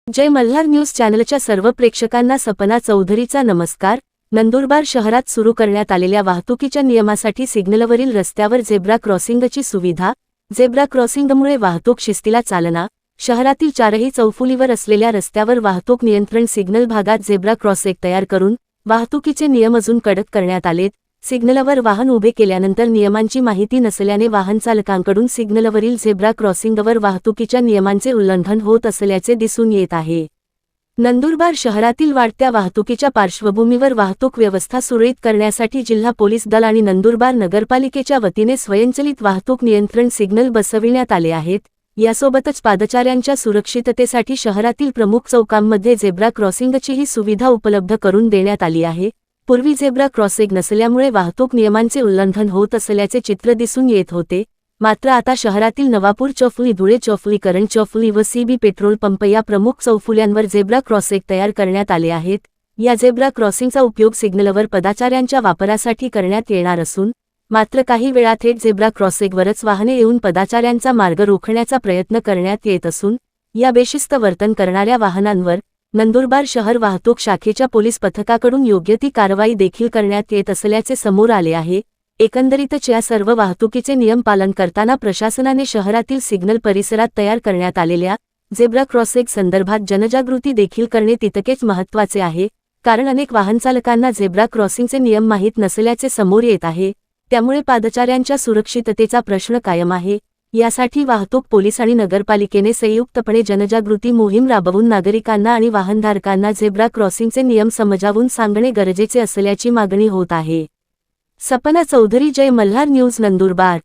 जय Malhar news चॅनलच्या सर्व प्रेक्षकांना सपना चौधरीचा नमस्कार। नंदुरबार शहरात सुरू करण्यात आलेल्या वाहतुकीच्या नियमासाठी सिग्नलवरील रस्त्यावर झेब्रा क्रॉसिंगची सुविधा। झेब्रा क्रॉसिंगमुळे वाहतूक शिस्तीला चालना। शहरातील चारही चौफुलीवर असलेल्या रस्त्यावर वाहतूक नियंत्रण सिग्नल भागात झेब्रा क्रॉसिंग तयार करून वाहतुकीचे नियम अजून कडक करण्यात आलेत। सिग्नलवर वाहन उभे केल्यानंतर नियमांची माहिती नसल्याने वाहनचालकांकडून सिग्नलवरील झेब्रा क्रॉसिंगवर वाहतुकीच्या नियमांचे उल्लंघन होत असल्याचे दिसून येत आहे। नंदुरबार शहरातील वाढत्या वाहतुकीच्या पार्श्वभूमीवर वाहतूक व्यवस्था सुरळीत करण्यासाठी जिल्हा पोलीस दल आणि नंदुरबार नगरपालिकेच्या वतीने स्वयंचलित वाहतूक नियंत्रण सिग्नल बसविण्यात आले आहेत। यासोबतच पादचाऱ्यांच्या सुरक्षिततेसाठी शहरातील प्रमुख चौकांमध्ये झेब्रा क्रॉसिंगचीही सुविधा उपलब्ध करून देण्यात आली आहे। पूर्वी झेब्रा क्रॉसिंग नसल्यामुळे वाहतूक नियमांचे उल्लंघन होत असल्याचे चित्र दिसून येत होते। मात्र आता शहरातील नवापूर चौफुली, धुळे चौफुली, करण चौफुली व सीबी पेट्रोल पंप या प्रमुख चौफुल्यांवर झेब्रा क्रॉसिंग तयार करण्यात आले आहेत। या झेब्रा क्रॉसिंगचा उपयोग सिग्नलवर पादचाऱ्यांच्या वापरासाठी करण्यात येणार असून मात्र काही वेळा थेट झेब्रा क्रॉसिंगवरच वाहने येऊन पादचाऱ्यांचा मार्ग रोखण्याचा प्रयत्न करण्यात येत असून या बेशिस्त वर्तन करणाऱ्या वाहनांवर नंदुरबार शहर वाहतूक शाखेच्या पोलीस पथकाकडून योग्य ती कारवाई देखील करण्यात येत असल्याचे समोर आले आहे। एकंदरीतच या सर्व वाहतुकीचे नियम पालन करताना प्रशासनाने शहरातील सिग्नल परिसरात तयार करण्यात आलेल्या झेब्रा क्रॉसिंग संदर्भात जनजागृती देखील करणे तितकेच महत्त्वाचे आहे, कारण अनेक वाहनचालकांना झेब्रा क्रॉसिंगचे नियम माहीत नसल्याचे समोर येत आहे। त्यामुळे पादचाऱ्यांच्या सुरक्षिततेचा प्रश्न कायम आहे। यासाठी वाहतूक पोलीस आणि नगरपालिकेने संयुक्तपणे जनजागृती मोहीम राबवून नागरिकांना आणि वाहनधारकांना झेब्रा क्रॉसिंगचे नियम समजावून सांगणे गरजेचे असल्याची मागणी होत आहे। सपना चौधरी, जय मल्हार न्यूज, नंदुरबार।